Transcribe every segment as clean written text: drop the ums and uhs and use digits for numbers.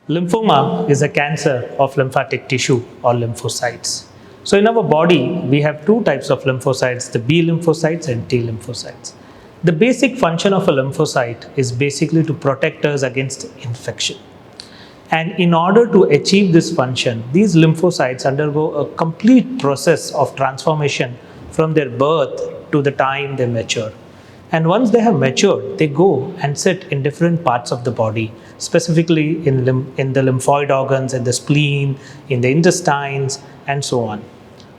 Lymphoma is a cancer of lymphatic tissue or lymphocytes. So, in our body, we have two types of lymphocytes, the B lymphocytes and T lymphocytes. The basic function of a lymphocyte is basically to protect us against infection. And in order to achieve this function, these lymphocytes undergo a complete process of transformation from their birth to the time they mature. And once they have matured, they go and sit in different parts of the body, specifically in the lymphoid organs, in the spleen, in the intestines, and so on.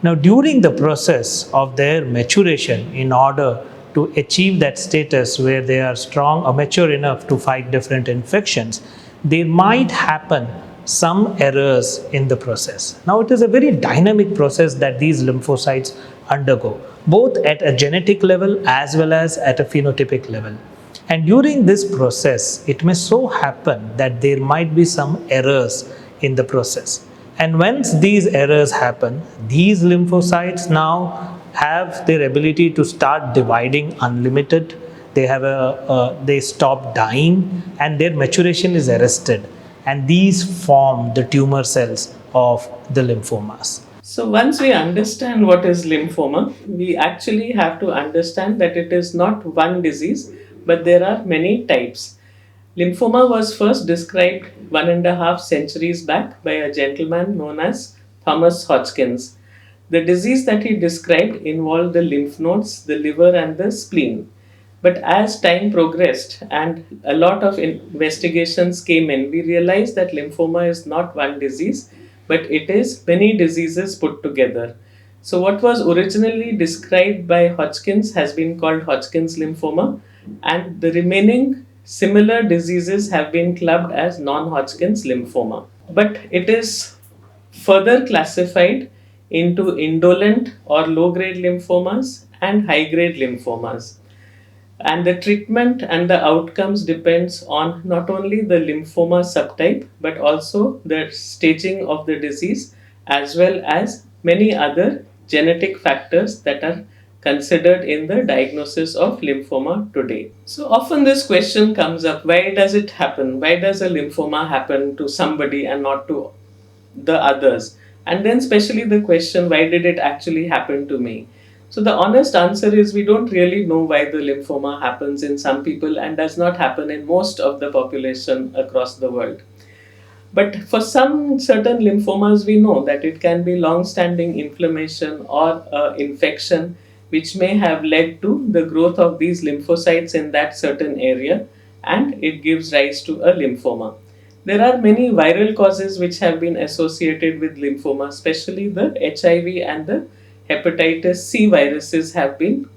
Now, during the process of their maturation, in order to achieve that status where they are strong or mature enough to fight different infections, there might happen some errors in the process. Now, it is a very dynamic process that these lymphocytes undergo, both at a genetic level as well as at a phenotypic level. And during this process, it may so happen that there might be some errors in the process. And once these errors happen, these lymphocytes now have their ability to start dividing unlimited. They stop dying and their maturation is arrested. And these form the tumor cells of the lymphomas. So once we understand what is lymphoma, we actually have to understand that it is not one disease, but there are many types. Lymphoma was first described 1.5 centuries back by a gentleman known as Thomas Hodgkins. The disease that he described involved the lymph nodes, the liver, and the spleen. But as time progressed and a lot of investigations came in, we realized that lymphoma is not one disease, but it is many diseases put together. So, what was originally described by Hodgkins has been called Hodgkin's lymphoma, and the remaining similar diseases have been clubbed as non Hodgkin's lymphoma. But it is further classified into indolent or low grade lymphomas and high grade lymphomas. And the treatment and the outcomes depends on not only the lymphoma subtype but also the staging of the disease as well as many other genetic factors that are considered in the diagnosis of lymphoma today. So often this question comes up, why does it happen? Why does a lymphoma happen to somebody and not to the others? And then especially the question, why did it actually happen to me? So the honest answer is we don't really know why the lymphoma happens in some people and does not happen in most of the population across the world. But for some certain lymphomas, we know that it can be long-standing inflammation or infection which may have led to the growth of these lymphocytes in that certain area, and it gives rise to a lymphoma. There are many viral causes which have been associated with lymphoma, especially the HIV and the hepatitis C viruses have been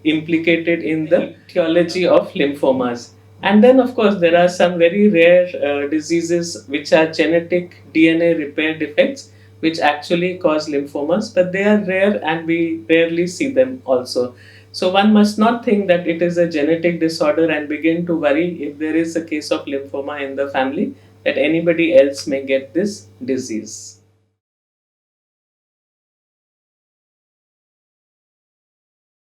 implicated in the etiology of lymphomas. And then, of course, there are some very rare diseases which are genetic DNA repair defects which actually cause lymphomas, but they are rare and we rarely see them also. So, one must not think that it is a genetic disorder and begin to worry if there is a case of lymphoma in the family that anybody else may get this disease.